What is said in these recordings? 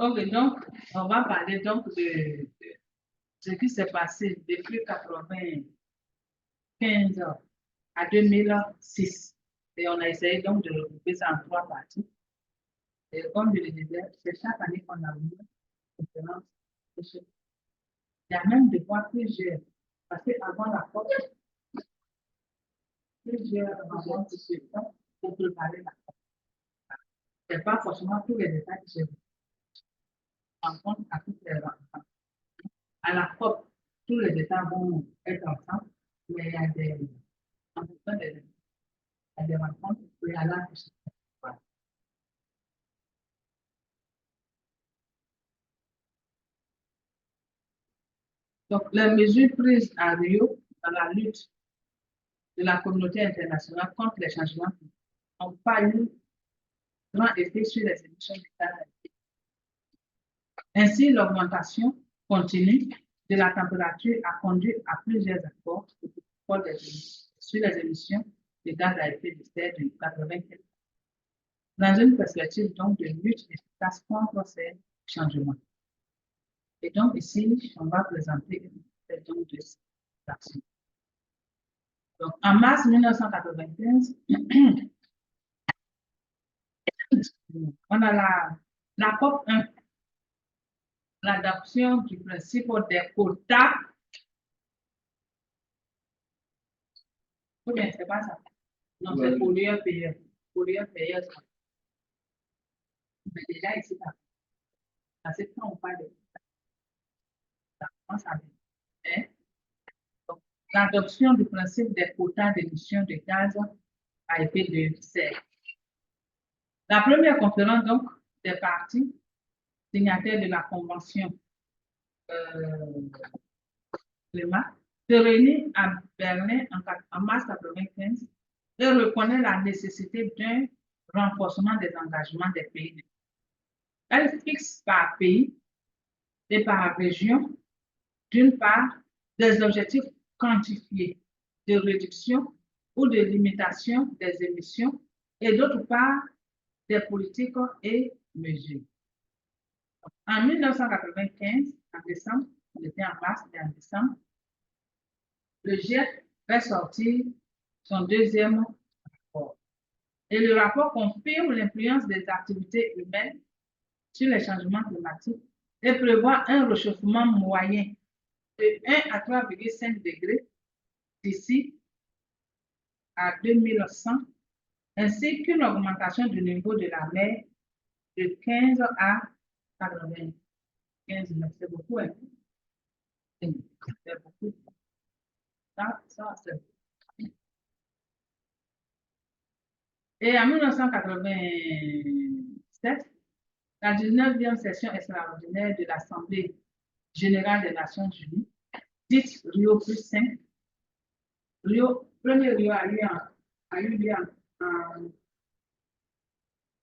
Ok, donc, on va parler donc de ce qui s'est passé depuis 95 à 2006. Et on a essayé donc de regrouper ça en 3 parties. Et comme je le disais, c'est chaque année qu'on a une conférence. Il y a même des fois plusieurs. Parce qu'avant la COP, plusieurs rencontres se font pour préparer la COP. Ce n'est pas forcément tous les détails que je rencontre à toutes les rencontres. À la COP, tous les États vont être ensemble, mais il y a en fonction il y a des rencontres préalables. Voilà. Donc, les mesures prises à Rio dans la lutte de la communauté internationale contre les changements climatiques n'ont pas eu grand effet sur les émissions de gaz à effet de serre. Ainsi, l'augmentation continue de la température a conduit à plusieurs accords sur les émissions de gaz à effet de serre de 95 dans une perspective donc de lutte efficace contre ces changements. Et donc ici, on va présenter une série de actions. Donc en mars 1995, on a la COP 1, l'adoption du principe des quotas. Ou bien, c'est pas ça. Non, c'est pollueur-payeur. Pollueur-payeur. Mais déjà ici, parce que quand on parle de ça commence à venir. L'adoption du principe des quotas d'émission de gaz à effet de serre. La première conférence donc des parties signataires de la Convention climat se réunit à Berlin en mars 1995 et reconnaît la nécessité d'un renforcement des engagements des pays. Elle fixe par pays et par région, d'une part, des objectifs quantifiés de réduction ou de limitation des émissions et d'autre part, des politiques et mesures. En 1995, en décembre, on était en mars et en décembre, le GIEC fait sortir son deuxième rapport. Et le rapport confirme l'influence des activités humaines sur les changements climatiques et prévoit un réchauffement moyen de 1 à 3,5 degrés d'ici à 2100, ainsi qu'une augmentation du niveau de la mer de 15 à 95 mètres. C'est beaucoup, hein? C'est beaucoup. Ça, c'est beaucoup. Et en 1987, la 19e session extraordinaire de l'Assemblée générale des Nations unies, dite Rio plus 5, premier Rio a eu lieu en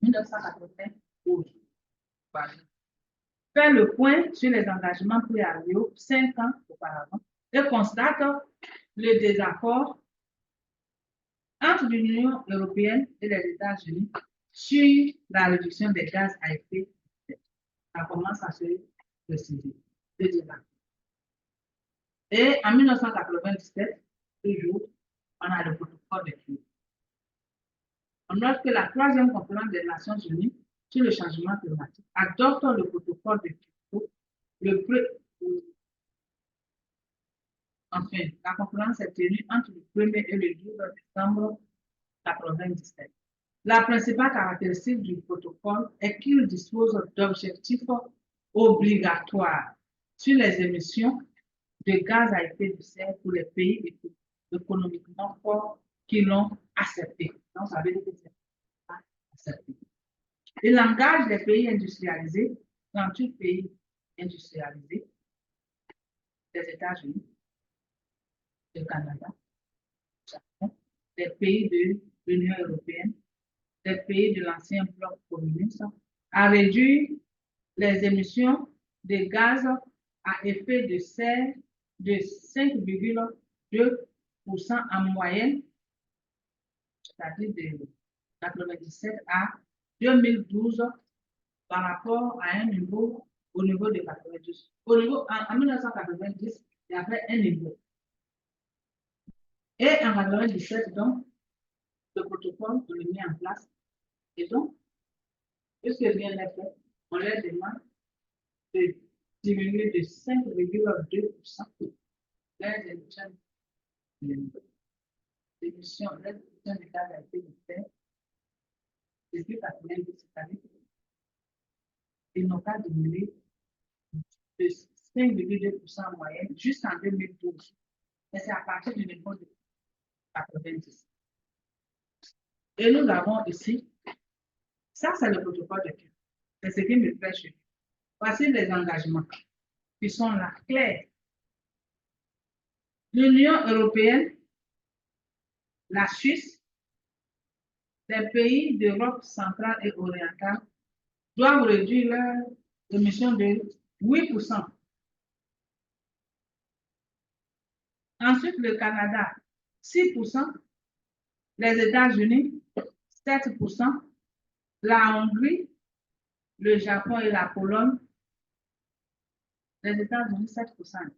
1991, fait le point sur les engagements pris à Rio 5 ans auparavant et constate le désaccord entre l'Union européenne et les États-Unis sur la réduction des gaz à effet de serre. Ça commence à se préciser, le débat. Et en 1997, toujours, on a le protocole de Kyoto. On note que la 3e conférence des Nations Unies sur le changement climatique adopte le protocole de Kyoto. Enfin, la conférence est tenue entre le 1er et le 12 décembre 1997. La principale caractéristique du protocole est qu'il dispose d'objectifs obligatoires sur les émissions de gaz à effet de serre pour les pays économiquement forts qui l'ont accepté. Donc, ça veut dire que c'est pas accepté. Il engage les pays industrialisés, 38 pays industrialisés, les États-Unis, le Canada, le Japon, les pays de l'Union européenne, les pays de l'ancien bloc communiste, à réduire les émissions de gaz à effet de serre de 5,2% en moyenne, c'est-à-dire de 1997 à 2012, par rapport à un niveau, au niveau de 90. Au niveau, en 1990, il y avait un niveau. Et en 97, donc, le protocole, on le met en place. Et donc, puisque rien n'est fait, on leur demande de diminuer de 5,2% les émissions de gaz à effet de serre depuis 90 cette année. Ils n'ont pas diminué de 5,2% en moyenne jusqu'en 2012. Mais c'est à partir du niveau de 90. Et nous avons ici, ça c'est le protocole de Kyoto. C'est ce qui me plaît chez nous. Voici les engagements qui sont là, clairs. L'Union européenne, la Suisse, les pays d'Europe centrale et orientale doivent réduire leurs émissions de 8%. Ensuite, le Canada, 6%. Les États-Unis, 7%. La Hongrie, le Japon et la Pologne, les États-Unis, 7%.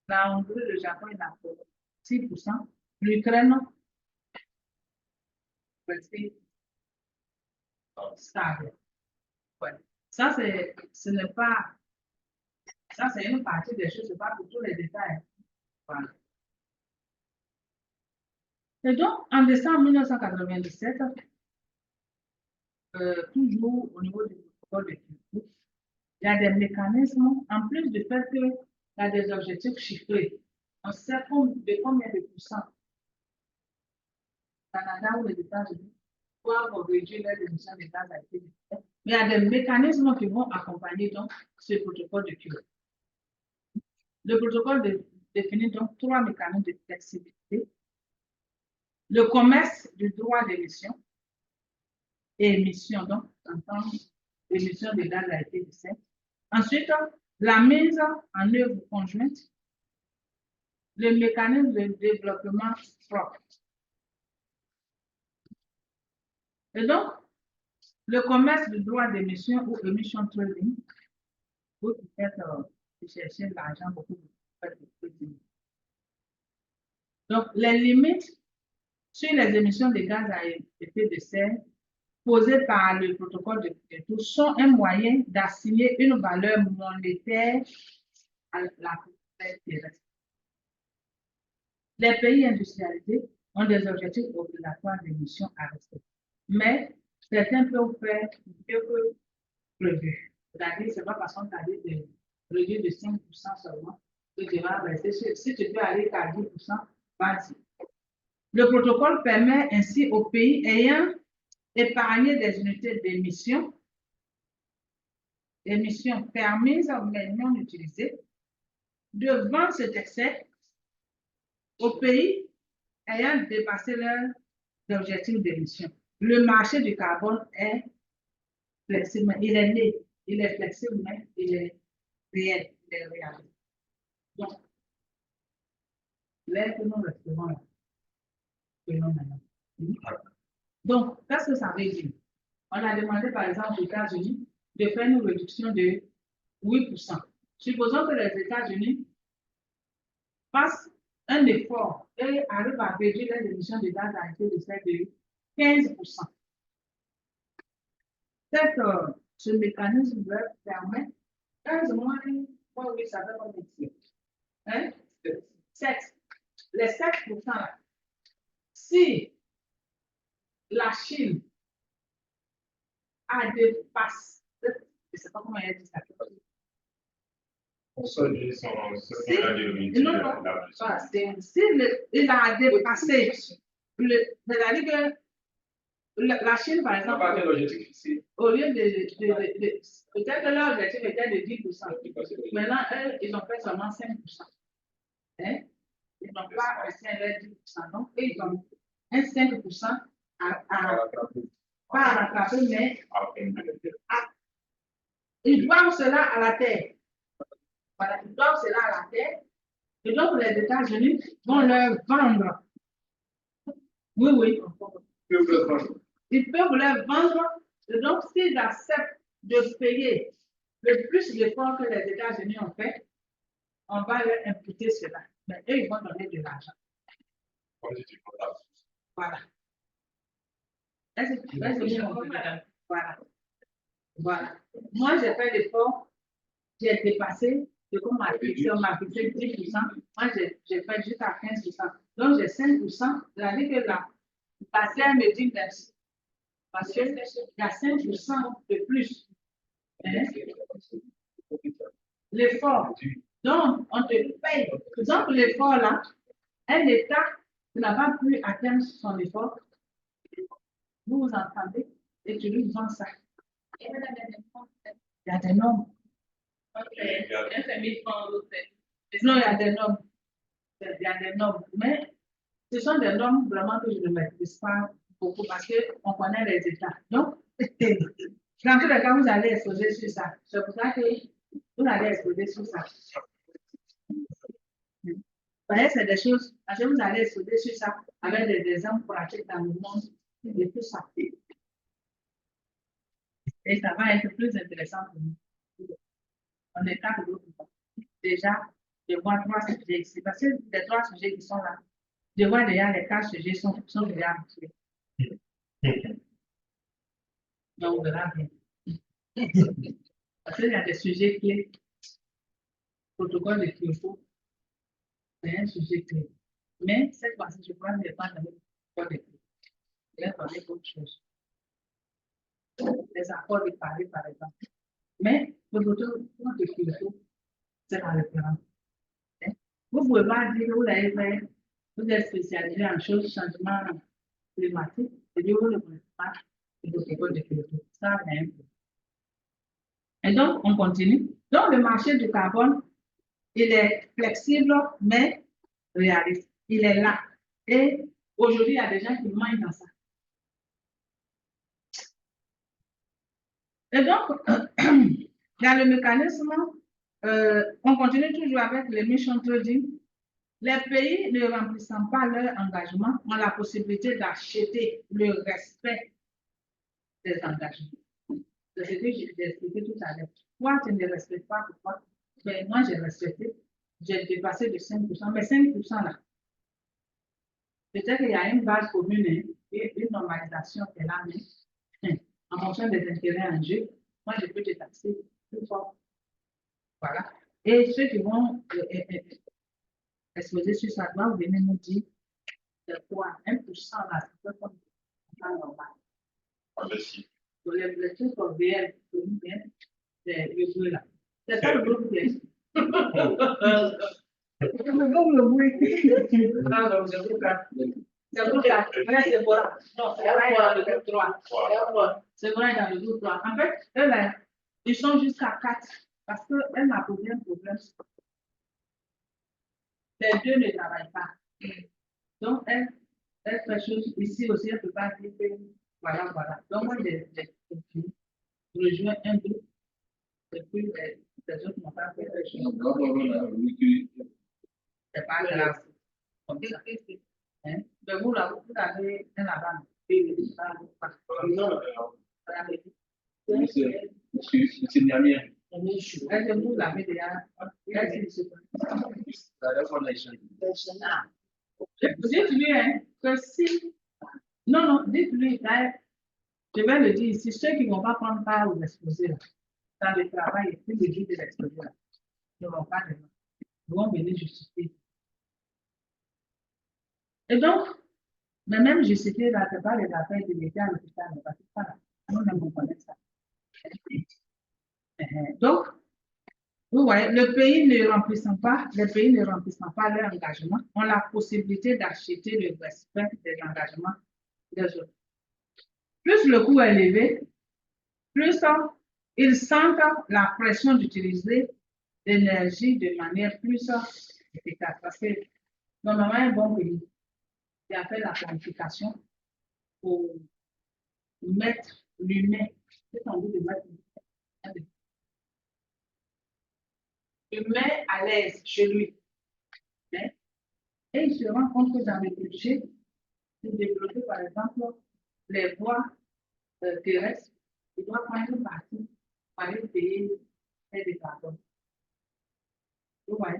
La Hongrie, le Japon et la Pologne, 6%. L'Ukraine, c'est stable. Ouais. Ça, ce n'est pas, ça, c'est une partie des choses, ce n'est pas pour tous les détails. Voilà. Et donc, en décembre 1997, toujours au niveau du protocole de Kyoto, il y a des mécanismes, en plus du fait qu'il y a des objectifs chiffrés. On sait de combien de pourcents le Canada ou les États-Unis doivent réduire les émissions de gaz à effet de serre. Mais il y a des mécanismes qui vont accompagner donc ce protocole de Kyoto. Le protocole définit donc 3 mécanismes de flexibilité. Le commerce du droit d'émission et émission, donc, en tant qu'émission de gaz à effet de serre. Ensuite, la mise en œuvre conjointe, le mécanisme de développement propre. Et donc, le commerce du droit d'émission ou émission trading, vous peut-être chercher l'argent beaucoup plus. Donc, les limites sur les émissions de gaz à effet de serre posées par le protocole de Kyoto sont un moyen d'assigner une valeur monétaire à la planète terrestre. Les pays industrialisés ont des objectifs obligatoires d'émissions à respecter, mais certains peuvent faire mieux que prévu. C'est-à-dire, ce n'est pas parce qu'on t'a dit de réduire de 5% seulement que tu vas rester. Si tu peux aller à 10%, vas-y. Le protocole permet ainsi aux pays ayant épargné des unités d'émission permises mais non utilisées, de vendre cet excès aux pays ayant dépassé leurs objectifs d'émission. Le marché du carbone est flexible, il est né, il est flexible, mais il est réel, il est réel. Donc, l'air que nous respirons là, que nous maintenant. Donc, qu'est-ce que ça veut dire? On a demandé, par exemple, aux États-Unis de faire une réduction de 8%. Supposons que les États-Unis fassent un effort et arrivent à réduire les émissions de gaz à effet de serre de 15%. Ce mécanisme leur permet 15 moins, oui, ça va pas dire. Hein? 7. Les 7%, si la Chine a dépassé, je ne sais pas comment elle dit ça. Il a dépassé, c'est-à-dire que la Chine, par exemple, au lieu peut-être que leur objectif était de 10%. Maintenant, ils ont fait seulement 5%. Hein? Ils n'ont pas resté à 10%. Donc, ils ont un 5% pas à rattraper, mais ils doivent cela à la terre. Voilà, ils doivent cela à la terre. Et donc, les États-Unis vont leur vendre. Oui. Ils peuvent leur vendre. Et donc, s'ils acceptent de payer le plus d'efforts que les États-Unis ont fait, on va leur imputer cela. Mais eux, ils vont donner de l'argent. Voilà. Voilà. Voilà. Moi, j'ai fait l'effort, j'ai dépassé ce qu'on m'a fixé, on m'a fixé 10%. Moi, j'ai fait juste à 15%. Donc, j'ai 5%. C'est-à-dire que là, la CR me dit merci. Parce qu'il y a 5% de plus. Hein? L'effort. Donc, on te paye. Donc, l'effort là, un État qui n'a pas pu atteindre son effort, vous vous entendez et tu lui vends ça. Il y a des normes. Non, il y a des normes. Il y a des normes. Mais ce sont des normes vraiment que je ne maîtrise pas beaucoup parce qu'on connaît les États. Donc, dans tous les cas, vous allez exposer sur ça. C'est pour ça que vous allez exposer sur ça. Voyez, c'est des choses, parce que vous allez exposer sur ça avec des exemples pratiques dans le monde et tout ça. Et ça va être plus intéressant pour nous. On est quatre groupes. Déjà, je vois 3 sujets ici. Parce que les 3 sujets qui sont là, je vois déjà les 4 sujets sont déjà habitués. Donc, on verra bien. Parce qu'il y a des sujets clés. Protocole de Kyoto, c'est un sujet clé. Mais cette fois-ci, je crois que je ne vais pas donner le protocole de Kyoto. Je vais parler d'autre chose. Les accords de Paris, par exemple. Mais le protocole de Kyoto, c'est la référence. Vous ne pouvez pas dire que vous avez fait, vous êtes spécialisé en choses, changement climatique, et dire que vous ne connaissez pas le protocole de Kyoto. Ça, c'est un peu. Et donc, on continue. Donc, le marché du carbone, il est flexible, mais réaliste. Il est là. Et aujourd'hui, il y a des gens qui mangent dans ça. Et donc, dans le mécanisme, on continue toujours avec l'émission trading. Les pays ne remplissant pas leur engagement ont la possibilité d'acheter le respect des engagements. C'est ce que j'ai expliqué tout à l'heure. Toi, tu ne le respectes pas, pourquoi? Mais moi, j'ai respecté. J'ai dépassé de 5%. Mais 5% là, peut-être qu'il y a une base commune et une normalisation qui est là, mais en fonction des intérêts en jeu, moi, je peux te taxer plus fort. Voilà. Et ceux qui vont exposer sur ça, vous venez nous dire quoi, 1% là, c'est pas normal. Merci. Donc, les trucs comme VL, c'est le bleu là. C'est pas le bleu qui c'est le bruit. Ah, donc, c'est le cas. C'est le cas. C'est bon. Non, c'est dans le groupe 3. C'est vrai dans le groupe 3. En fait, eux, là, ils sont jusqu'à 4 parce qu'elle m'a posé un problème. Les deux ne travaillent pas. Donc, elle fait chose ici aussi, elle ne peut pas dire que voilà, voilà. Donc, moi, j'ai rejoint un groupe et puis les autres n'ont pas fait les choses. C'est pas grave. Comme ça. Hein? Mais vous, là, vous avez un avant. C'est dernier. Vous l'avez déjà. Dites-lui hein, que si. Non, non, dites-lui, je vais le dire ici, ceux qui ne vont pas prendre part aux exposés, dans le travail, plus le jour de l'exposé, ne vont pas venir. Ils vont venir justifier. Et donc, mais même justifier là, c'est pas les affaires de l'État à l'hôpital, parce que ça, nous-mêmes, on connaît ça. Donc, vous voyez, les pays ne remplissant pas leur engagement ont la possibilité d'acheter le respect des engagements des autres. Plus le coût est élevé, plus ils sentent la pression d'utiliser l'énergie de manière plus efficace. Parce que normalement, un bon pays qui a fait la planification pour mettre l'humain, c'est envie de mettre l'humain à l'aise chez lui. Et il se rend compte que dans le budget, de développer par exemple les voies terrestres, il doit prendre une partie payer des carbone. Vous voyez,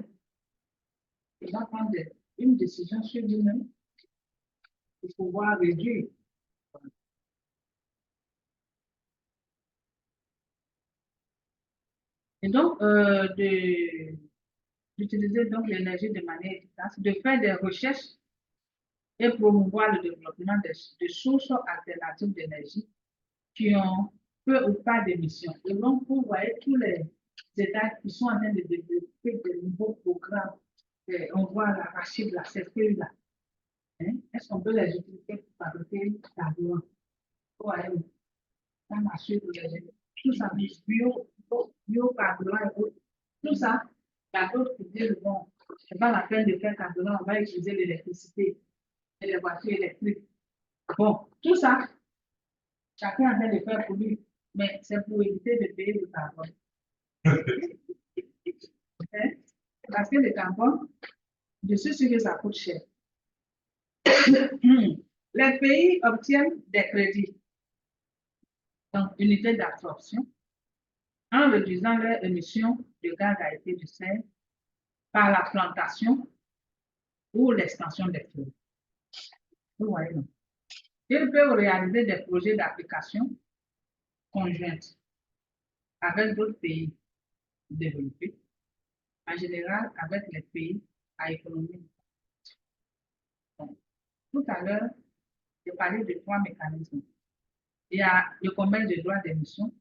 il va prendre une décision sur lui-même pour pouvoir réduire. Et donc, d'utiliser donc l'énergie de manière efficace, de faire des recherches et promouvoir le développement de sources alternatives d'énergie qui ont peu ou pas d'émissions. Et donc, vous voyez tous les États qui sont en train de développer de nouveaux programmes. On voit l'arachide, la céphale là. Hein? Est-ce qu'on peut les utiliser pour fabriquer du carburant? Ouais, la machine pour les tout ça, biocarburant et autres. Tout ça, il y a d'autres qui disent, bon, c'est pas la peine de faire carburant, on va utiliser l'électricité et les voitures électriques. Bon, tout ça, chacun a train de faire pour lui, mais c'est pour éviter de payer le carbone. Hein? Parce que le carbone, je suis sûr que ça coûte cher. Les pays obtiennent des crédits, donc unité d'absorption, en réduisant leurs émissions de gaz à effet de serre par la plantation ou l'extension des fleurs. Vous voyez, non? Ils peuvent réaliser des projets d'application conjointes avec d'autres pays développés, en général avec les pays à économie. Donc, tout à l'heure, j'ai parlé de 3 mécanismes. Il y a le commerce de droits d'émission,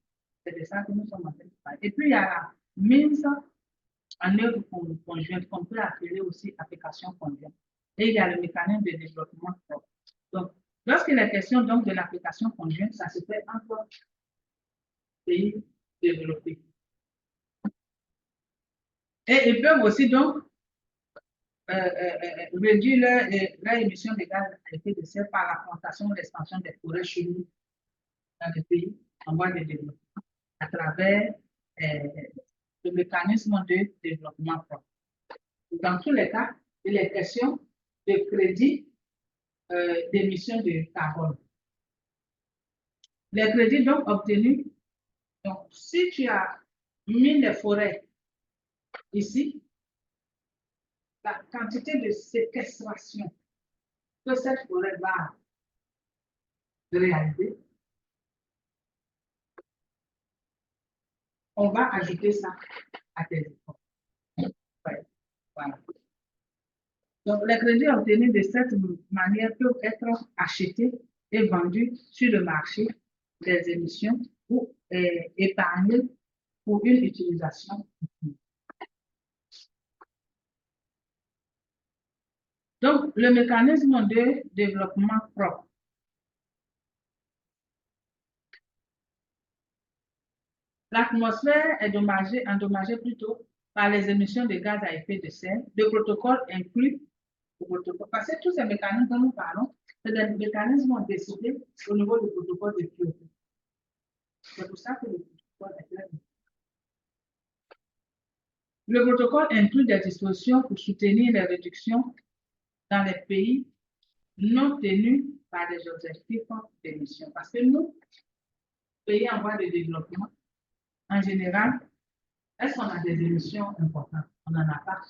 c'est de ça que nous sommes en train de parler. Et puis, il y a la mise en œuvre conjointe, qu'on peut appeler aussi application conjointe. Et il y a le mécanisme de développement propre. Donc, lorsqu'il est question donc de l'application conjointe, ça se fait entre pays développés. Et ils peuvent aussi donc réduire leur émission de gaz à effet de serre par la plantation ou l'expansion des forêts chimiques dans les pays en voie de développement à travers le mécanisme de développement propre. Dans tous les cas, il est question de crédit d'émission de carbone. Les crédits donc obtenus, donc si tu as mis les forêts ici, la quantité de séquestration que cette forêt va réaliser, on va ajouter ça à tes efforts. Ouais, voilà. Donc, les crédits obtenus de cette manière peuvent être achetés et vendus sur le marché des émissions ou épargnés pour une utilisation. Donc, le mécanisme de développement propre. L'atmosphère est endommagée plutôt par les émissions de gaz à effet de serre. Le protocole inclut, parce que tous ces mécanismes dont nous parlons, c'est des mécanismes décidés au niveau du protocole de Kyoto. C'est pour ça que le protocole est très important. Le protocole inclut des dispositions pour soutenir les réductions dans les pays non tenus par des objectifs d'émission. Parce que nous, pays en voie de développement, en général, est-ce qu'on a des émissions importantes? On n'en a pas.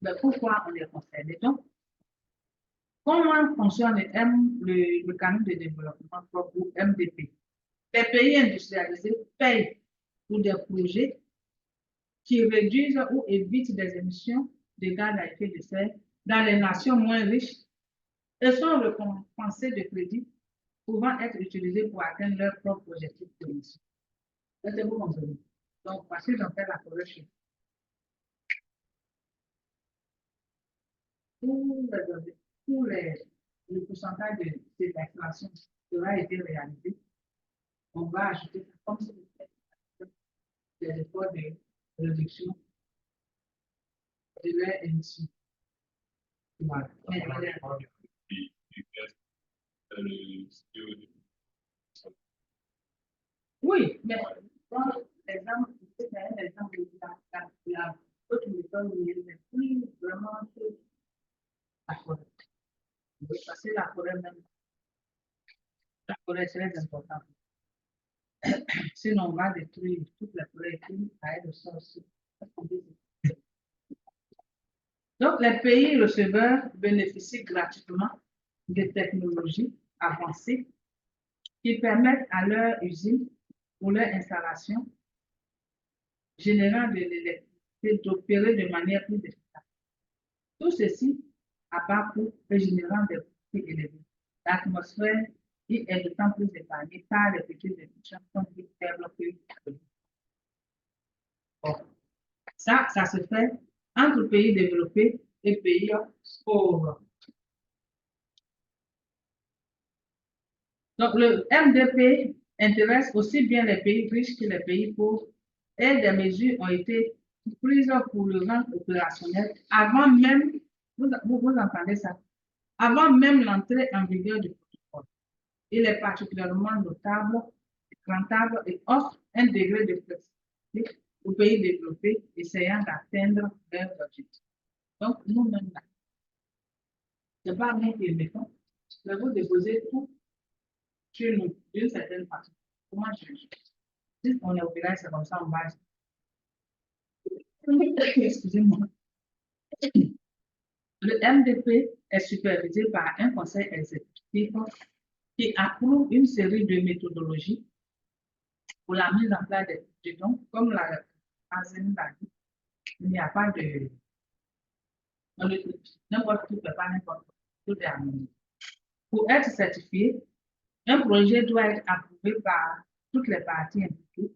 Mais pourquoi on les concerne? Donc, comment fonctionne le mécanisme de développement propre ou MDP? Les pays industrialisés payent pour des projets qui réduisent ou évitent des émissions de gaz à effet de serre dans les nations moins riches et sont récompensés de crédits pouvant être utilisés pour atteindre leurs propres objectifs d'émission. Laissez-vous comprendre. Donc, parce qu'ils ont fait la correction. Pour le pourcentage de cette exploration qui aura été réalisé, on va ajouter comme si c'était des efforts de réduction de leur émission. Voilà. Oui, mais dans l'exemple, c'est un exemple de la autre méthode où il n'est plus vraiment la forêt. Oui, parce que la forêt même, la forêt est très importante. sinon on va détruire toute la forêt à elle aussi. Donc, les pays receveurs bénéficient gratuitement des technologies avancées qui permettent à leur usine ou leur installation générant de l'électricité d'opérer de manière plus efficace. Tout ceci à bas coût et générant des profits élevés. L'atmosphère y est d'autant plus épargnée par les petites émissions comme les faibles que ça se fait entre pays développés et pays pauvres. Donc, le MDP intéresse aussi bien les pays riches que les pays pauvres et des mesures ont été prises pour le rendre opérationnel avant même, vous entendez ça, avant même l'entrée en vigueur du protocole. Il est particulièrement notable, rentable et offre un degré de flexibilité aux pays développés essayant d'atteindre leurs objectifs. Donc, nous-mêmes, ce n'est pas nous qui mettons, mais vous déposez tout chez nous, d'une certaine façon. Comment je si on est au village, c'est comme ça, on va. Excusez-moi. Le MDP est supervisé par un conseil exécutif qui approuve une série de méthodologies pour la mise en place des projets. Donc, comme la enseignante l'a dit, il n'y a pas de. N'importe qui ne peut pas n'importe quoi. Tout est harmonisé. Pour être certifié, un projet doit être approuvé par toutes les parties impliquées,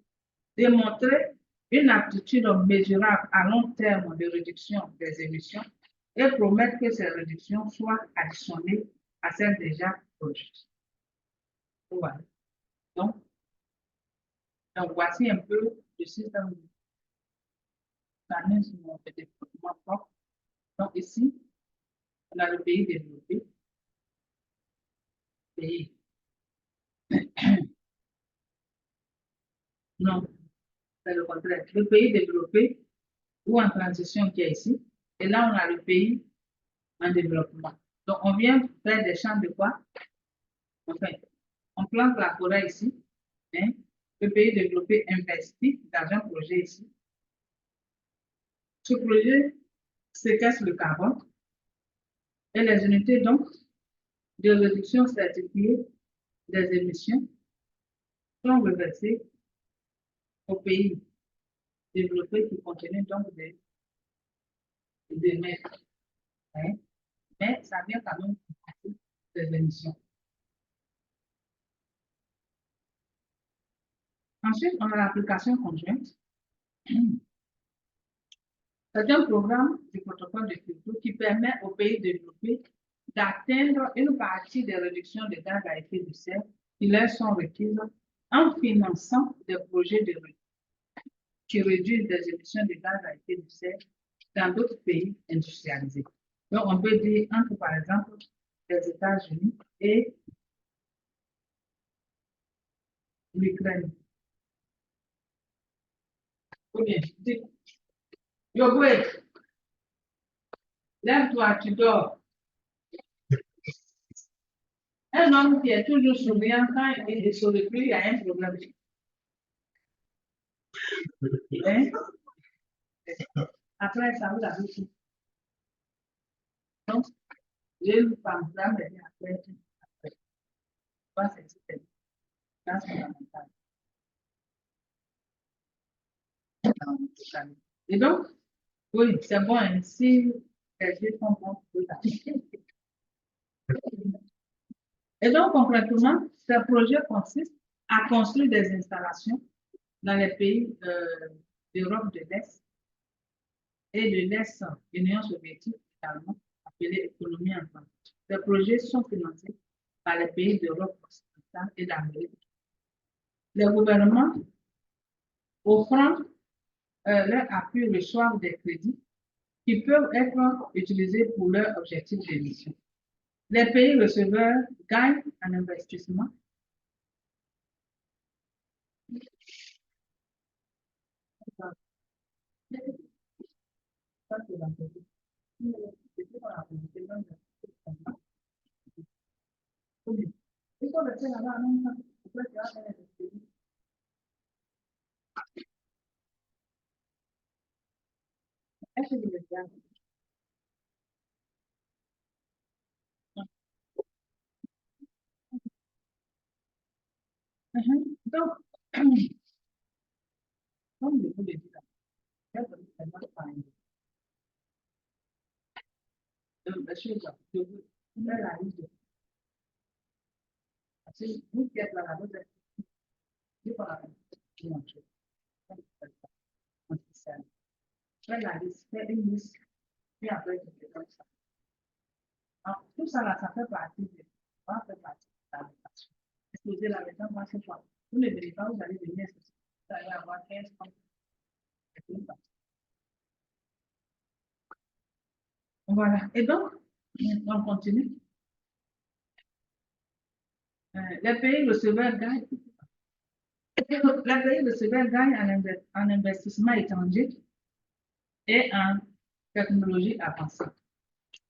démontrer une aptitude mesurable à long terme de réduction des émissions et promettre que ces réductions soient additionnées à celles déjà produites. Voilà. Donc, voici un peu le système de développement propre. Donc, ici, on a le pays développé, pays. Non, c'est le contraire. Le pays développé ou en transition qui est ici. Et là, on a le pays en développement. Donc, on vient faire des champs de quoi? Enfin, on plante la forêt ici. Hein? Le pays développé investit dans un projet ici. Ce projet séquestre le carbone et les unités donc de réduction certifiées des émissions sont reversées aux pays développés qui contiennent donc des mètres. Hein? Mais ça vient quand même des émissions. Ensuite, on a l'application conjointe. C'est un programme du protocole de Kyoto qui permet aux pays développés d'atteindre une partie des réductions de gaz à effet de serre qui leur sont requises en finançant des projets de qui réduisent les émissions de gaz à effet de serre dans d'autres pays industrialisés. Donc, on peut dire entre, par exemple, les États-Unis et l'Ukraine. Ou bien, Yogwe, lève-toi, tu dors. Un homme qui est toujours souriant quand il est sur le plus, il y a un problème. Hein? Après, ça vous l'a dit. Donc, je ne pense pas, mais après, c'est fondamental. Et donc, oui, c'est bon, si les yeux sont bons, et donc, concrètement, ce projet consiste à construire des installations dans les pays d'Europe de l'Est et de l'ex-Union soviétique également, appelée économie en France. Ces projets sont financés par les pays d'Europe occidentale et d'Amérique. Les gouvernements offrant leur appui reçoivent des crédits qui peuvent être utilisés pour leurs objectifs d'émission. Les pays receveurs gagnent en investissement. Est-ce que vous le savez? Donc, comme je vous l'ai dit, là, la chose, je vous mets la liste de parce que vous qui êtes là, vous êtes pas la même chose. Fais la liste, fais une liste, puis après, tu fais comme ça. Alors, tout ça, là, ça fait partie de ça fait partie de la méditation. Exposer la méthode, moi, c'est quoi? Tous les méditants, vous allez venir, vous allez avoir 15 ans. Voilà. Et donc, on continue. Les pays receveurs gagnent. Les pays receveurs gagnent en investissement étranger et en technologie avancée,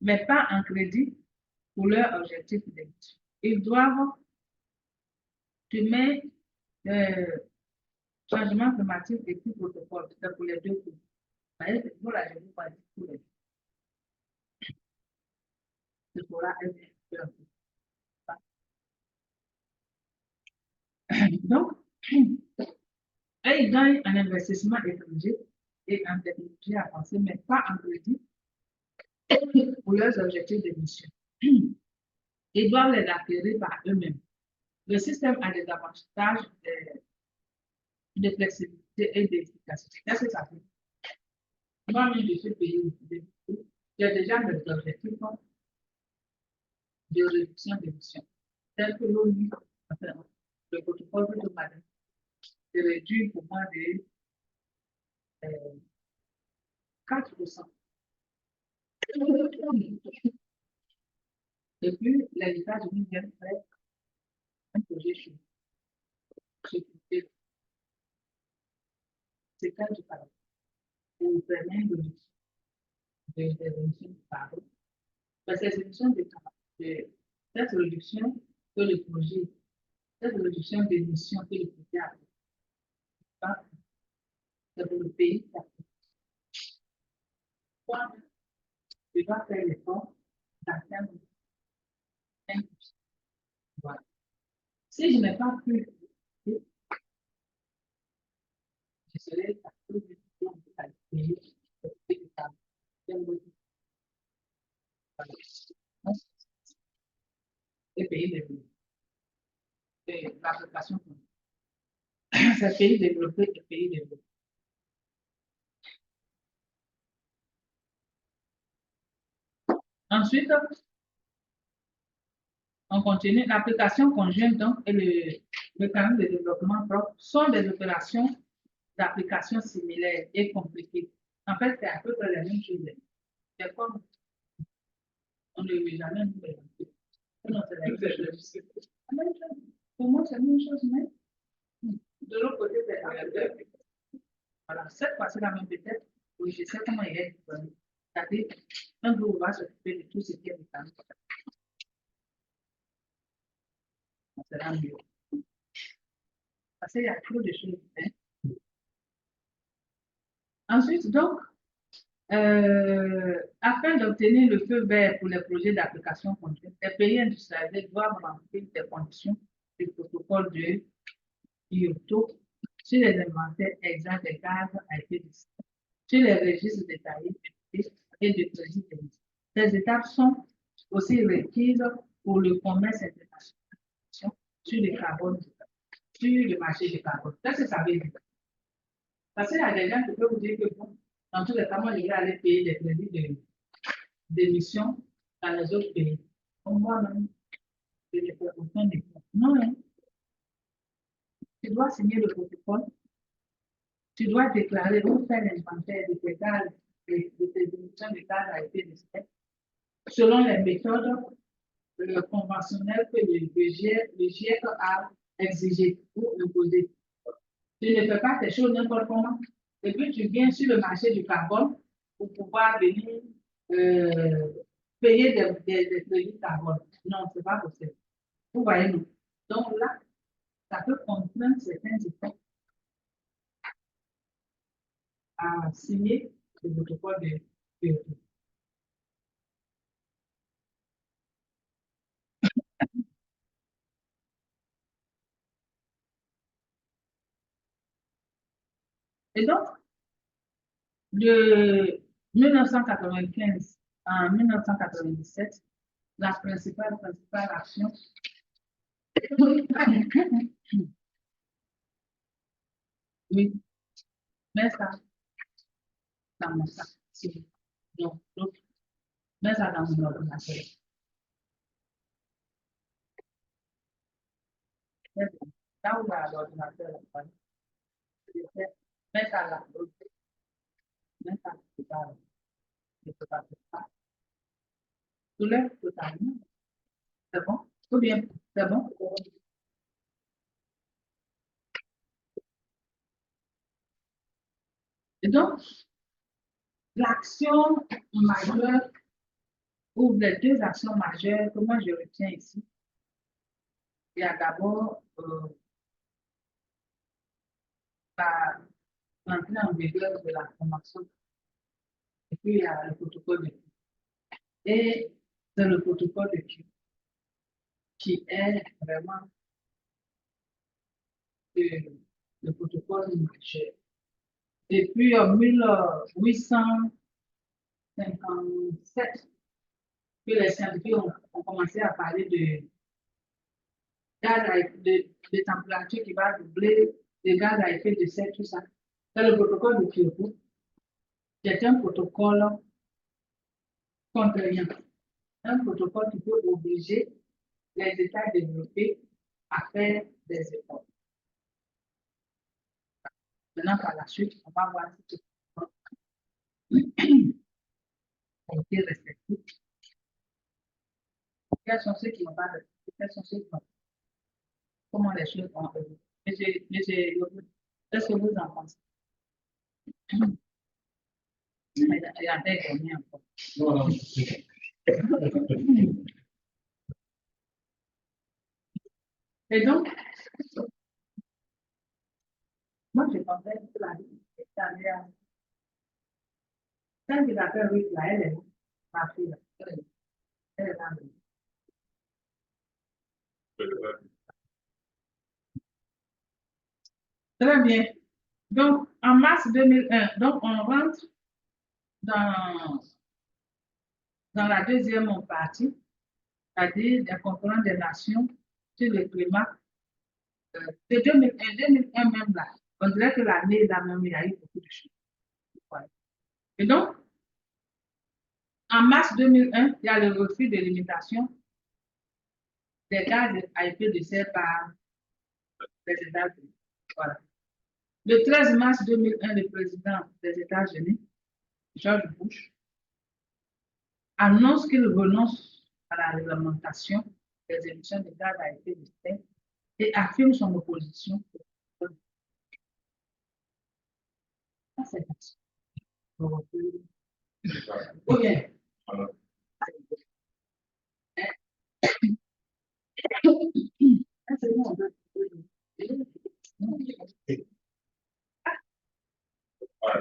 mais pas en crédit pour leur objectif d'études. Ils doivent tenir changement climatique et tout protocole pour les deux pays. Voilà, je vous parle pour les deux. C'est pour la donc, ils gagnent en investissement étranger et en technologie avancée, mais pas en crédit pour leurs objectifs de mission. Ils doivent les acquérir par eux-mêmes. Le système a des avantages de flexibilité et d'efficacité. Qu'est-ce que ça fait? Moi-même, je suis payé. J'ai déjà des objectifs de réduction d'émissions, tels que l'ONU, enfin, le protocole de Paris, de réduire pour moi de 4%. Et puis, les États-Unis viennent faire un projet chez nous. C'est quand je parle. Pour permettre des émissions de carbone. Parce que ces émissions de carbone, cette réduction que le projet, cette réduction d'émissions que le projet a, c'est pour le pays. Moi, je dois faire l'effort d'atteindre 5%. Voilà. Si je n'ai pas pu, je serais à peu de payer le carbone. Les pays développés. L'application, c'est pays développés et pays développés. Ensuite, on continue. L'application conjointe donc, et le mécanisme de développement propre sont des opérations d'application similaires et compliquées. En fait, c'est un peu la même chose. C'est comme on ne veut jamais nous mélanger. Non, c'est la même chose. Pour moi, c'est la même chose, mais de l'autre côté, c'est la même chose. Voilà, cette fois-ci, la même peut-être, oui, je sais comment il est. C'est-à-dire, un jour, on va s'occuper de tout ce qui est mécanique. Ça sera mieux. Parce qu'il y a trop de choses. Hein. Ensuite, donc, afin d'obtenir le feu vert pour les projets d'application conjointe, les pays industrialisés doivent remplir des conditions du protocole de Kyoto sur les inventaires exacts des gaz à effet de serre, sur les registres détaillés et de crédit d'émission. Ces étapes sont aussi requises pour le commerce international sur le carbone, sur le marché du carbone. Qu'est-ce que ça veut dire? Parce qu'il y a des gens qui peuvent vous dire que bon, dans tous les cas, moi, je vais aller payer des crédits d'émission dans les autres pays. Pour moi-même, je ne fais aucun effort. Non, hein. Tu dois signer le protocole, tu dois déclarer ou faire l'inventaire de tes gaz, de tes émissions de gaz à effet de serre, selon les méthodes conventionnelles que le GIEC a exigées ou imposées. Tu ne fais pas tes choses n'importe comment. Et puis, tu viens sur le marché du carbone pour pouvoir venir payer des crédits carbone. Non, ce n'est pas possible. Vous voyez, nous. Donc là, ça peut contraindre certains États a signé le protocole de Kyoto. Et donc, de 1995 à 1997, la principale action, oui, mais ça, dans mon sac, donc, mets ça dans mon ordinateur. Là où il y a l'ordinateur, mets ça là, mets ça là, je peux pas faire ça. Soulève totalement, c'est bon? Ou bien, c'est bon? Et donc, l'action majeure, ou les deux actions majeures que moi je retiens ici, il y a d'abord l'entrée en vigueur de la convention, et puis il y a le protocole de Kyoto. Et c'est le protocole de Kyoto qui est vraiment le, le protocole majeur. Depuis 1857, que les scientifiques ont commencé à parler de de température qui va doubler, de gaz à effet de serre, tout ça. C'est le protocole de Kyoto. C'est un protocole contraignant. Un protocole qui peut obliger les États développés à faire des efforts. Maintenant, par la suite, on va voir si a été respecté. Quels sont ceux qui n'ont pas respecté? Quels sont ceux qui ont comment les choses ont évolué? Qu'est-ce que vous en pensez? Il a gagné encore. Et donc, moi, je pensais que la vie est allée à. Celle qui s'appelle Ruth, là, elle est ma fille, là. Elle est là. Très bien. Donc, en mars 2001, donc on rentre dans, dans la deuxième partie, c'est-à-dire la conférence des nations sur le climat de 2001 même là. On dirait que l'année là même, il y a eu beaucoup de choses. Ouais. Et donc, en mars 2001, il y a le refus de limitation des gaz à effet de serre par les États-Unis. Voilà. Le 13 mars 2001, le président des États-Unis, George Bush, annonce qu'il renonce à la réglementation des émissions de gaz à effet de serre et affirme son opposition. Ça, c'est OK.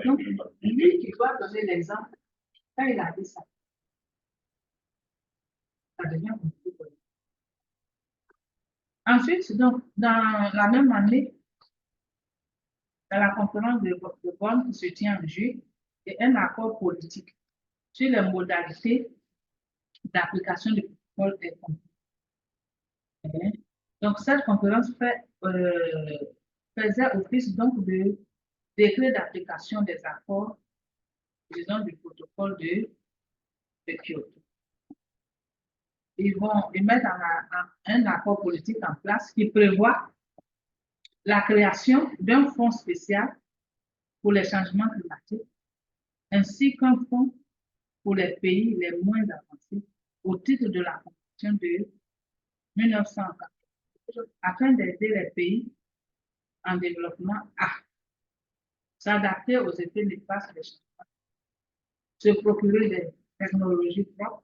Donc, lui qui doit donner l'exemple, quand il a dit ça, ça devient compliqué. Ensuite, donc, dans la même année, dans la conférence de Bonn qui se tient en juillet, il y a un accord politique sur les modalités d'application du protocole des comptes. Donc, cette conférence faisait office donc de décret d'application des accords, disons, du protocole de Kyoto. Ils mettent un accord politique en place qui prévoit la création d'un fonds spécial pour les changements climatiques, ainsi qu'un fonds pour les pays les moins avancés au titre de la Convention de 1980, afin d'aider les pays en développement à s'adapter aux effets néfastes des changements, se procurer des technologies propres,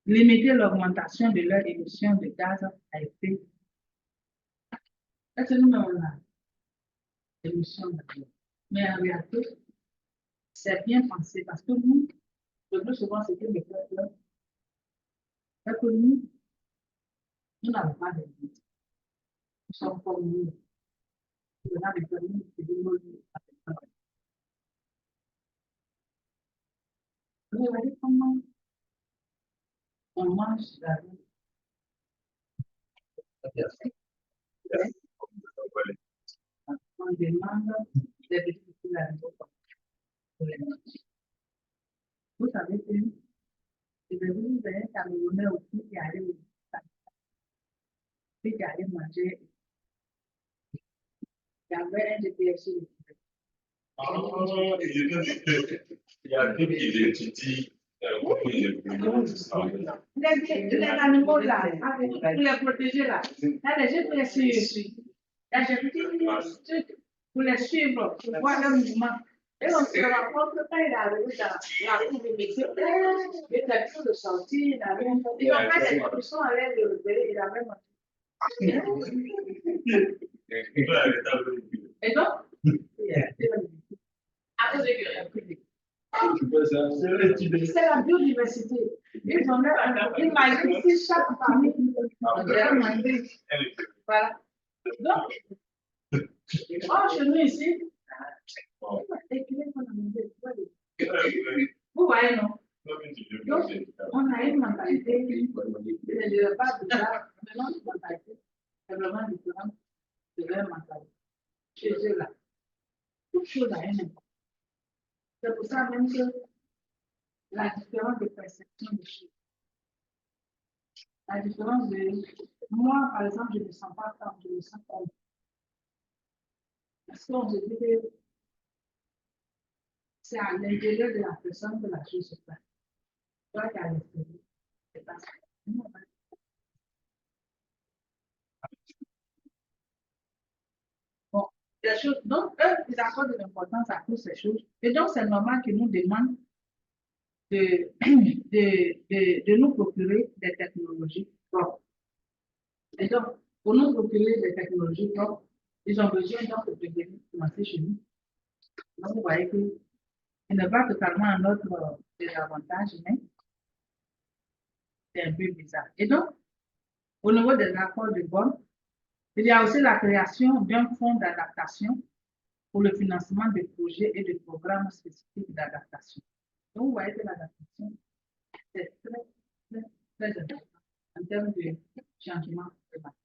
limiter l'augmentation de leurs émissions de gaz à effet de serre. Est-ce que nous avons l'émission de gaz? Mais en réalité, c'est bien pensé parce que nous, le plus souvent, c'est que les peuples, nous n'avons pas de limite. Nous sommes comme nous. Nous avons des permis de nous. Vous voyez comment on mange la vie. On demande des petits la vie pour les manger. Vous savez que je vais vous dire un Camerounais aussi qui allait manger. Il y avait un GPS. Il y a deux qui étudient les animaux là, pour les protéger là. Là, les gens pour les suivre. Là, j'ai petit truc pour les suivre, pour voir le mouvement. Et on se rend compte que quand il est arrivé dans la cour de métier, il était en train de sortir, il a fait des conditions à l'aide de lever, il avait mangé. Et donc, à cause de c'est la biodiversité. Ils ont imagine si chaque famille devait manger. Voilà. Donc, chez nous ici, vous voyez, non? Donc, on a une mentalité de pas bizarre, maintenant une mentalité c'est vraiment différente de leur mentalité. Chez eux là, toute chose a un impact. C'est pour ça même que la différence de perception des choses. La différence de moi, par exemple, je ne me sens pas femme, je me sens homme. Parce qu'on se dit que c'est à l'intérieur de la personne que la chose se passe. Toi qui à l'extérieur, c'est pas ça. Bon, les choses, donc, eux, ils accordent de l'importance à toutes ces choses. Et donc, c'est normal qu'ils nous demandent de, de nous procurer des technologies propres. Et donc, pour nous procurer des technologies propres, ils ont besoin donc de venir commencer chez nous. Donc, vous voyez que ce n'est pas totalement à notre désavantage, mais c'est un peu bizarre. Et donc, au niveau des accords de Bonn, il y a aussi la création d'un fonds d'adaptation pour le financement de projets et de programmes spécifiques d'adaptation. Donc, vous voyez que l'adaptation, c'est très important en termes de changement climatique.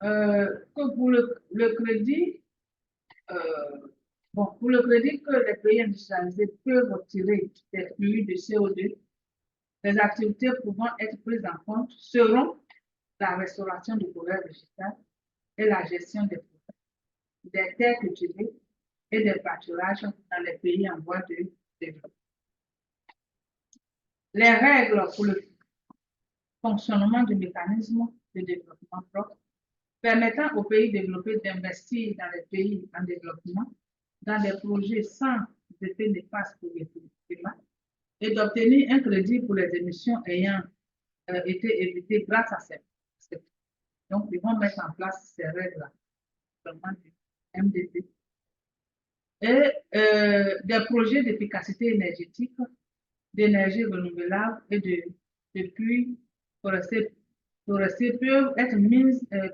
Que pour le crédit, bon, pour le crédit que les pays industrialisés peuvent tirer des flux de CO2, les activités pouvant être prises en compte seront la restauration du couvert végétal et la gestion des terres cultivées et des pâturages dans les pays en voie de développement. Les règles pour le fonctionnement du mécanisme de développement propre permettant aux pays développés d'investir dans les pays en développement dans des projets sans effet néfaste pour le climat et d'obtenir un crédit pour les émissions ayant été évitées grâce à ces. Donc, ils vont mettre en place ces règles-là, seulement du MDP. Et des projets d'efficacité énergétique, d'énergie renouvelable et de puits forestiers peuvent être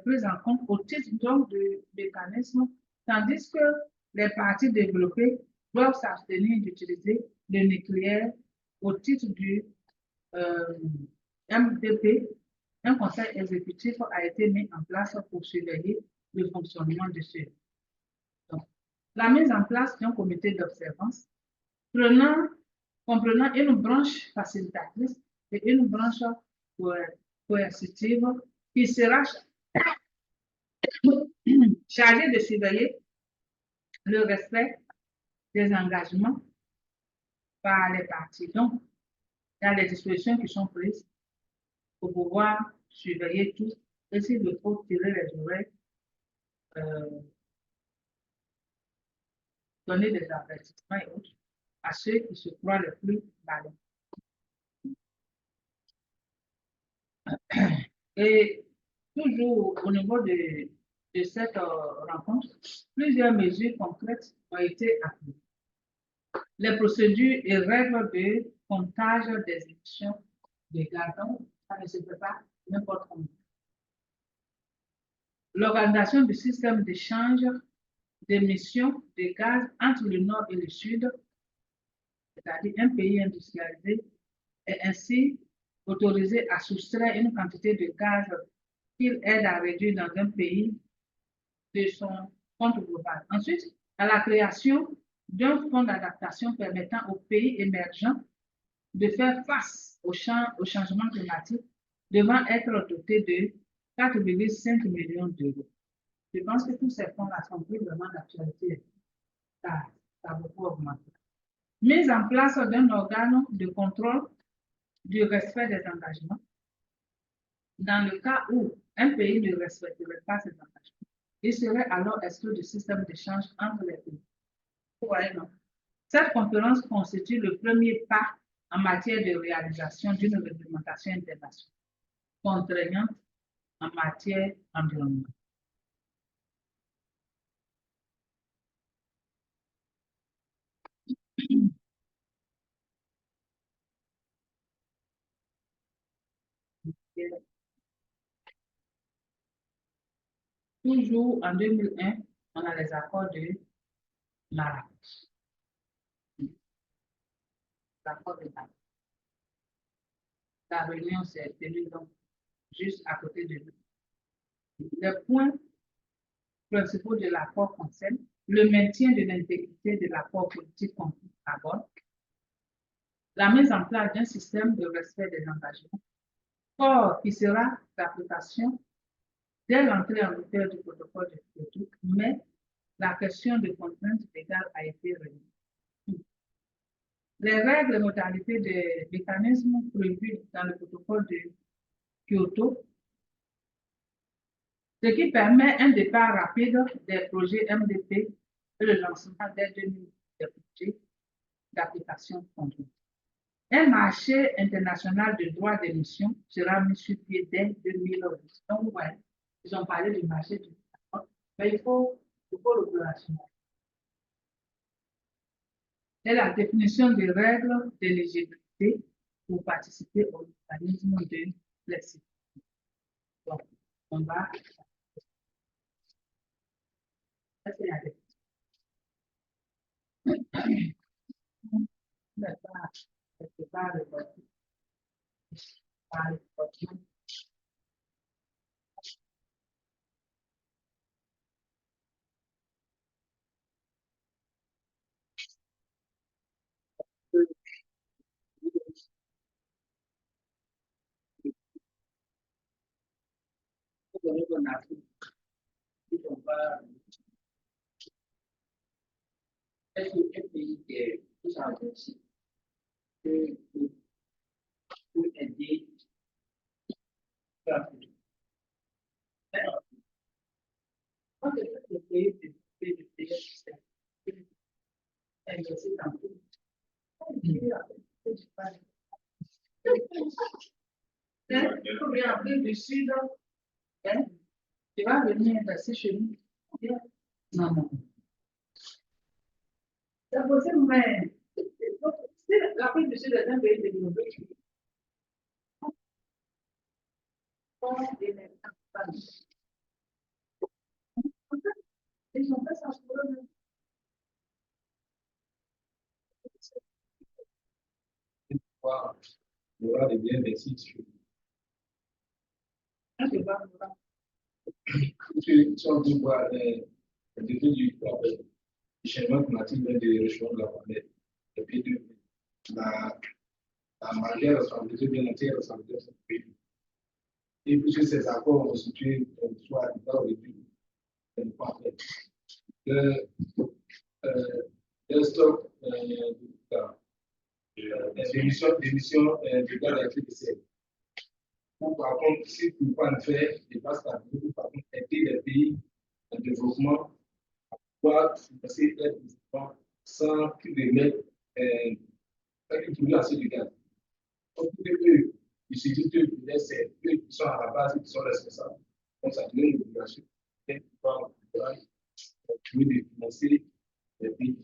prises en compte au titre donc de mécanismes, tandis que les parties développées doivent s'abstenir d'utiliser le nucléaire au titre du MDP. Un conseil exécutif a été mis en place pour surveiller le fonctionnement de ce. Donc, la mise en place d'un comité d'observance comprenant une branche facilitatrice et une branche coercitive qui sera chargée de surveiller le respect des engagements par les parties. Donc, il y a des dispositions qui sont prises pour pouvoir surveiller tout et s'il le faut tirer les oreilles, donner des avertissements et autres à ceux qui se croient les plus malins. Et toujours au niveau de de cette rencontre, plusieurs mesures concrètes ont été appliquées. Les procédures et règles de comptage des émissions de gaz, donc ça ne se fait pas n'importe comment. L'organisation du système d'échange d'émissions de gaz entre le Nord et le Sud, c'est-à-dire un pays industrialisé, est ainsi autorisé à soustraire une quantité de gaz qu'il aide à réduire dans un pays de son compte global. Ensuite, à la création d'un fonds d'adaptation permettant aux pays émergents de faire face au changement climatique devant être doté de 4,5 millions d'euros. Je pense que tous ces fonds-là sont plus vraiment d'actualité. Ça a beaucoup augmenté. Mise en place d'un organe de contrôle du respect des engagements. Dans le cas où un pays ne respecterait pas ses engagements, il serait alors exclu du système d'échange entre les pays. Ouais, non. Cette conférence constitue le premier pas en matière de réalisation d'une réglementation internationale contraignante en matière environnementale. Toujours en 2001, on a les accords de Marrakech. L'accord de Marrakech. La réunion s'est tenue donc juste à côté de nous. Les points principaux de l'accord concernent le maintien de l'intégrité de l'accord politique conclu à bord, la mise en place d'un système de respect des engagements, or qui sera d'application dès l'entrée en vigueur du protocole de Kyoto, mais la question de contraintes légales a été réglée. Les règles et modalités des mécanismes prévus dans le protocole de Kyoto, ce qui permet un départ rapide des projets MDP et le lancement dès 2000 des projets d'application conjointe. Un marché international de droits d'émission sera mis sur pied dès 2010. Donc, ouais, ils ont parlé du marché du transport, mais il faut l'opérationnel. Et la définition des règles d'éligibilité pour participer au mécanisme de flexibilité. Donc, on va. Ça, c'est la définition. Est-ce qu'un pays qui est plus avancé peut aider l'Afrique? Quand le pays de système, exercer dans tout. L'Afrique du Sud, tu vas venir rester chez nous. Non, non. C'est possible, mais l'Afrique du Sud est un pays développé. Ils ont fait ça pour eux-mêmes. Il y aura des biens investis sur. Si on veut voir les effets du changement climatique de réchauffement de la planète, et puis la majeure responsabilité bien entière responsabilité de ce pays. Et puisque ces accords ont constitué soit dans le but de stock d'émissions de gaz à effet de serre. Ou par contre, si vous ne pouvez pas le faire, il va stabiliser, par contre, aider les pays en développement à pouvoir passer l'aide sans qu'ils émettent assez de gaz. Donc, il se dit que eux qui sont à la base, qui sont responsables. Donc, ça devient une obligation. tuer des financiers, des pays.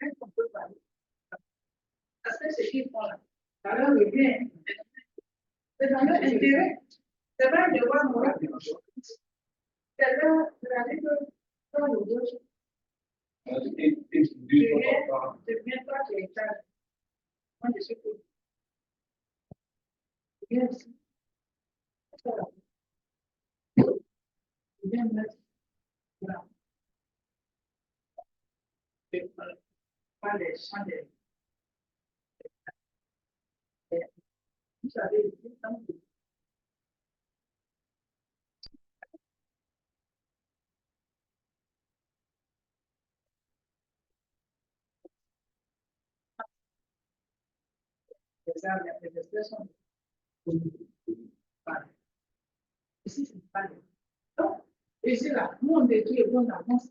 Est-ce qu'on peut parler? Parce que ce qu'ils font là, ça leur revient. C'est dans leur intérêt. C'est pas un devoir moral. C'est leur regarder que dans le dos, c'est bien toi qui es chargé. Moi, je suis pour. C'est bien aussi. C'est bien mettre. Voilà. Pas les champs de. Vous savez, les arbres, les espèces sont. Ici, c'est pas le. Donc, ici, là, nous, on détruit et on avance.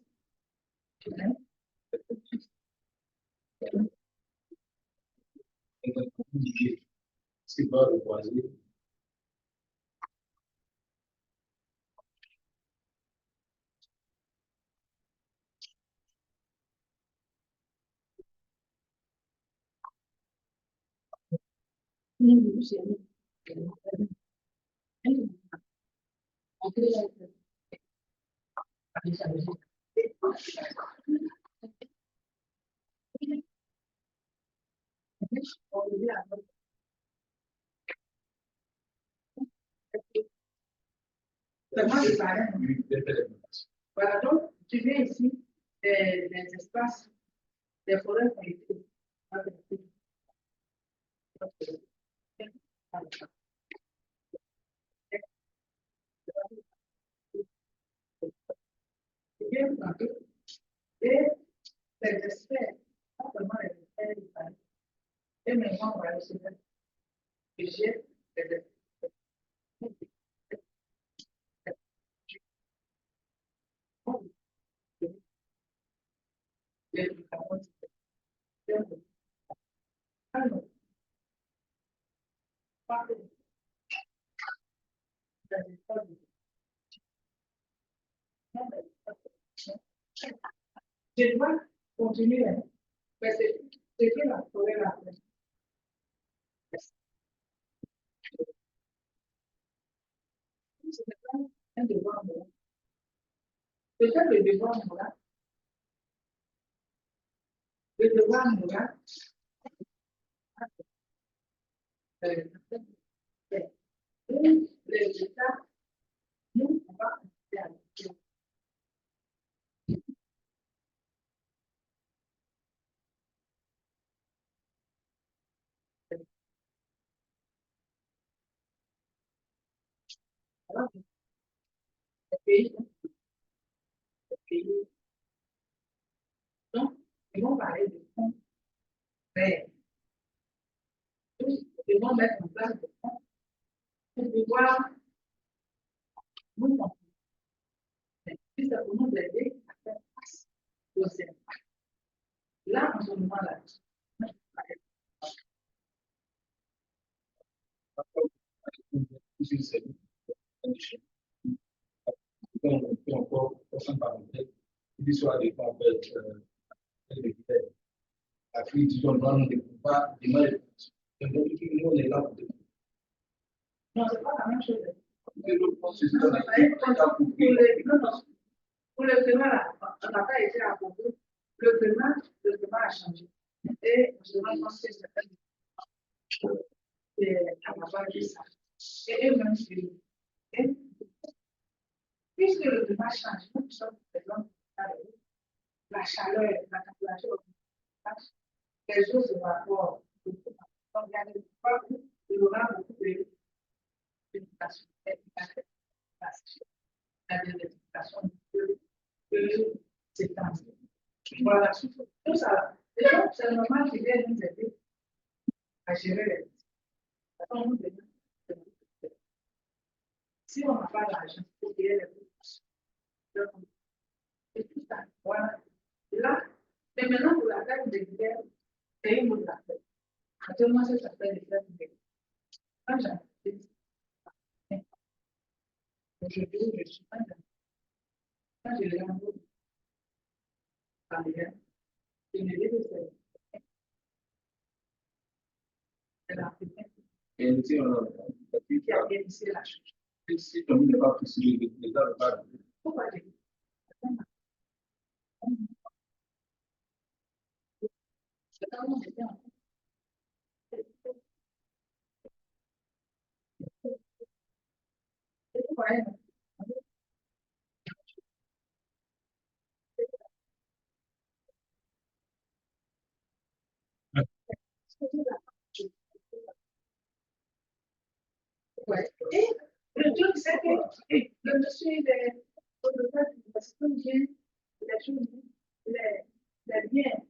C'est pas le croisier. Voilà, donc, tu viens ici, des espaces, des forêts ont été. Et les espèces, pas seulement les espèces du palais, et maintenant, on va aussi mettre les jets, les espèces. Je dois continuer, parce que c'est que la forêt là. C'est pas un devoir moral. Peut-être le devoir moral. Le devoir moral. Les États, nous, on va faire. Les pays, donc, ils vont parler de fonds verts. Ils vont mettre en place des fonds pour pouvoir nous comprendre. Puis ça peut nous aider à faire face aux impacts. Là, en ce moment-là, On peut encore, sans parenthèse, l'histoire des fonds L'Afrique, disons, doit nous pas demander. Donc, nous, on est là pour demander. non, c'est pas la même chose. Pour le climat, on n'a pas été à propos. Le climat a changé. Et je vais penser que c'est à la base de ça. Et eux-mêmes, puisque le climat change, nous sommes présents, la chaleur, la température, les eaux se rapportent. Donc, il y a des fois où il y aura beaucoup de l'éducation, la désertification que c'est temps. Voilà, tout ça. Et donc, c'est normal qu'il vienne nous aider à gérer les risques. Si on n'a pas d'argent pour payer les risques, et tout ça, voilà. Là, mais maintenant, pour la taxe des guerres, c'est une autre affaire. Actuellement, ça s'appelle les taxes des guerres. Quand j'ai Aujourd'hui, je suis pas là. Quand je regarde par exemple, je me dis que c'est l'Africain Et si on a qui a organisé la chose. si on n'est pas précis, les gars, pas. Pourquoi je dis c'est tellement bien. C'est pourquoi ouais. Et le truc, c'est que le monsieur, parce que bien, les choses, les biens,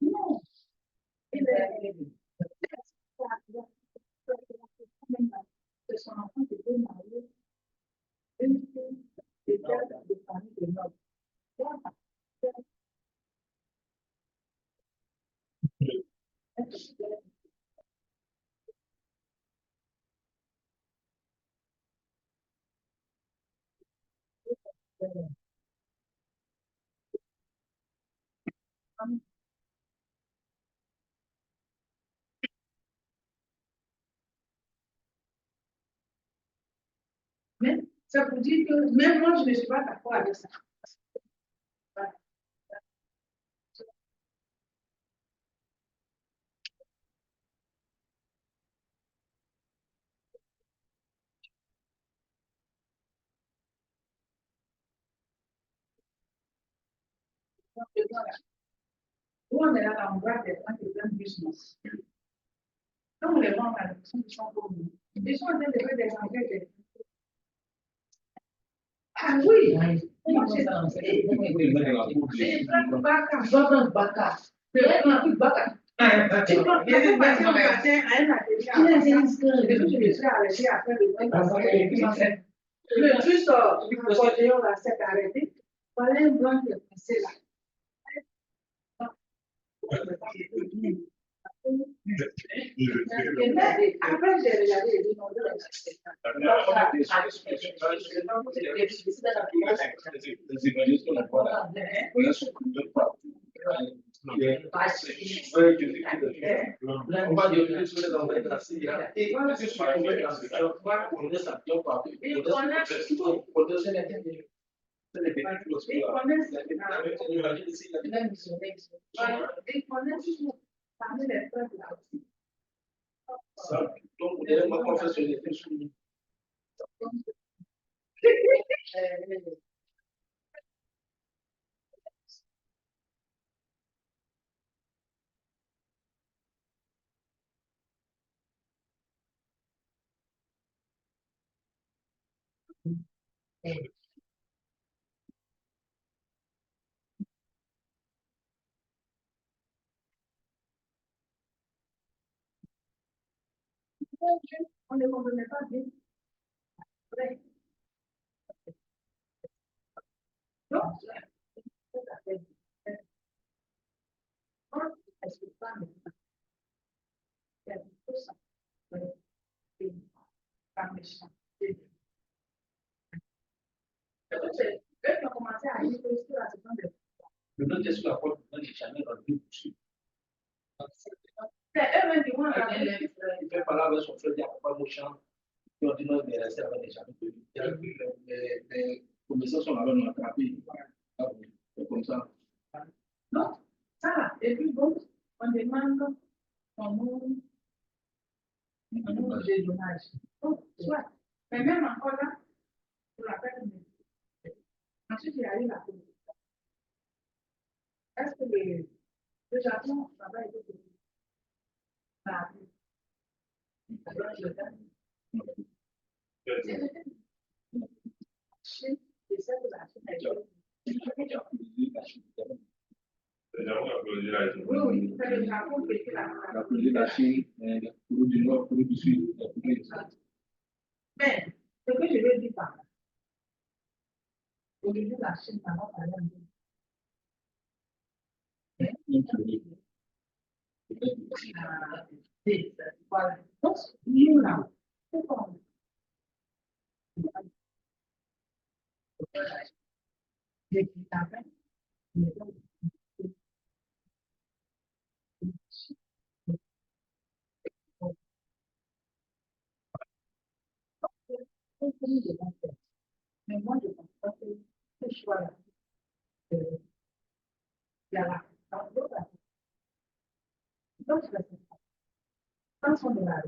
non, de son enfant qui était marié, une fille de famille de nobles. Mais ça veut dire que même moi, je ne suis pas d'accord avec ça. Nous, on est là, on voit des gens qui font business. Quand on les vend à la maison, ils sont pour nous. Ils sont en train de faire des enquêtes. Ah oui! Moi, c'est ça. Et prendre Baka. Je dois prendre Baka. Je vais prendre Baka. Tu prends passer au matin à un atelier. Je me suis arrêtée après le le juste l'accordéon là s'est arrêté. Voilà un blanc qui est passé là. Après, j'ai regardé les noms de On va dire sur les envoyer dans la Syrie. Et quand je suis envoyé dans ce cas, on est ça, on part. Donc, vous allez me confesser les faits. on ne comprenait pas bien. Donc, est-ce que pas pas méchant. Quand on a commencé à lire sur la seconde de Le nom est sur la porte, on n'est jamais dans le but. c'est eux-mêmes qui vont Il fait parler avec son frère, il n'y a pas de méchant. Il dit non, mais restez avec les gens. Les commissions sont là-bas, nous attraper. C'est comme ça. non, ça, et puis bon, on demande comment des dommages. Donc, soit, mais même encore là, pour la peine de ensuite, il arrive à police. Est-ce que le Japon, ça va être possible? Ça Chine, c'est ça que la Chine a dit. Oui, c'est le Japon qui était La Corée de la Chine, la Corée du Nord, la Corée du Sud, la Corée du Sud. Mais, ce que je veux dire par là, Aujourd'hui, la Chine n'a pas parlé un peu. Voilà. Donc, nous, là, c'est bon. J'ai dit, ah ben, mais donc, mais moi, je pense pas que ce choix-là, il y a la donc, quand on est là,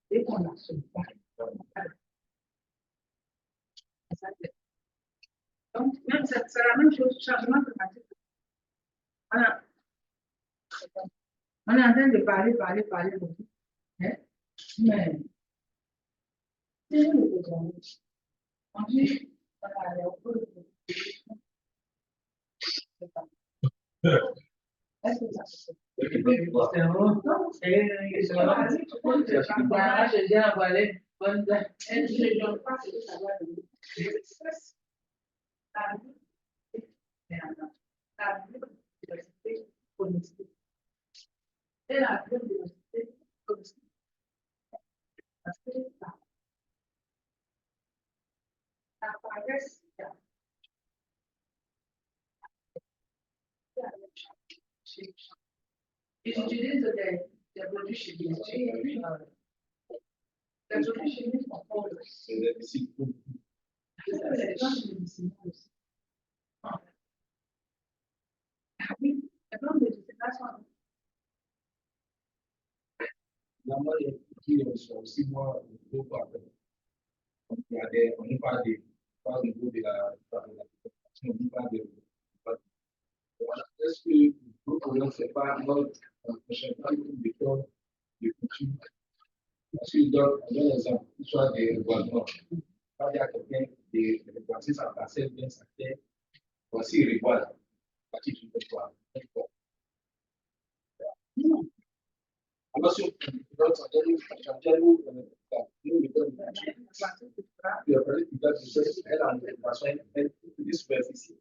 dès qu'on a ce pas, donc, même c'est la même chose, changement climatique. Voilà. On est en train de parler beaucoup. Hein? Mais, si nous le faisons, on dit, voilà, on peut le faire. Est-ce que ça se fait? Ils utilisent des produits chimiques. Les produits chimiques sont pauvres. C'est des missiles. Les gens médicinaux aussi. Ah oui, les gens médicinaux sont. La moyenne qui sont aussi moi, il y a des, on ne parle pas au niveau de la population, on parle de. Voilà. Est-ce que vous connaissez pas notre prochain méthode de couture? Parce qu'il donne l'exemple, soit des reboisements. Quand il y a quelqu'un qui reboiser sa parcelle, bien sa terre, voici il reboise. À partir du territoire. Alors, si notre santé, nous mettons elle a une information, elle est superficielle.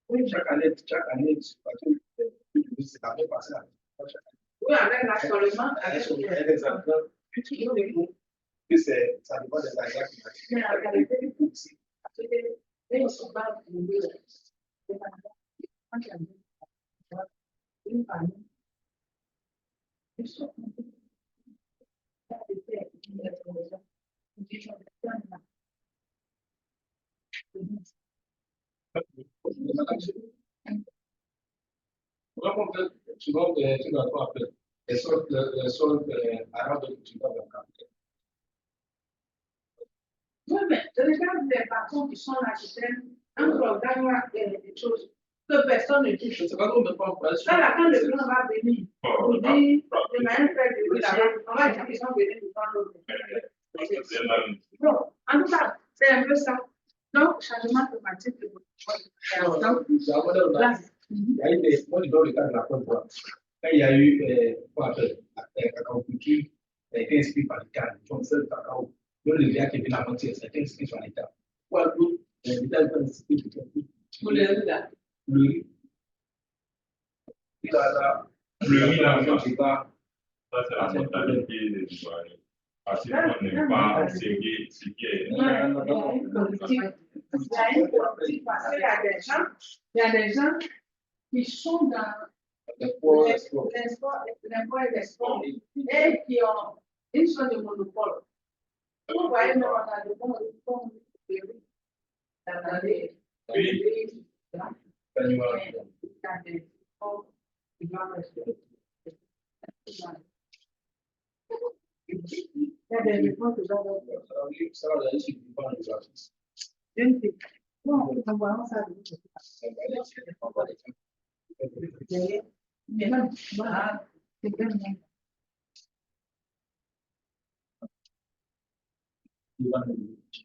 Oui, chaque année, c'est la même passé. Oui, avec l'assolement, avec un exemple, que ça dépend des aléas climatiques. mais en réalité, ils ne sont pas trouvés. Une famille, ils sont Souvent, tu dois pas appeler les sols arabes que tu vas dans oui, mais je regarde les patrons qui sont là, qui prennent un programme des choses que personne ne touche. je ne sais pas comment on peut Là, quand le plan va venir, on dit, de manière très dure, on va dire qu'ils sont venus pour prendre l'autre. Bon, en tout cas, c'est un peu ça. Donc, changement climatique, il y a eu des, moi, dans le cas de la Côte d'Ivoire, quand il y a eu, quoi appelle, la cacao-culture, ça a été inscrit par l'État, donc c'est le cacao, le levure qui est venu à mentir, ça a été inscrit par l'État. Quoi d'autre, l'État est inscrit pour le riz là. Le riz. Le riz, là, je ne sais pas. Ça, c'est la mentalité des Ivoiriens. Parce qu'on n'aime pas ce qui est. Il y a une politique. Il y a une politique parce qu'il y a des gens qui sont dans l'import et l'export et qui ont une sorte de monopole. Vous voyez, nous, on a des bons dans les il y a des réponses que j'avais fait. Ça va aller sur le plan des artistes. Je ne sais pas. Non, on voit ça. Mais non, voilà, c'est bien. Il va nous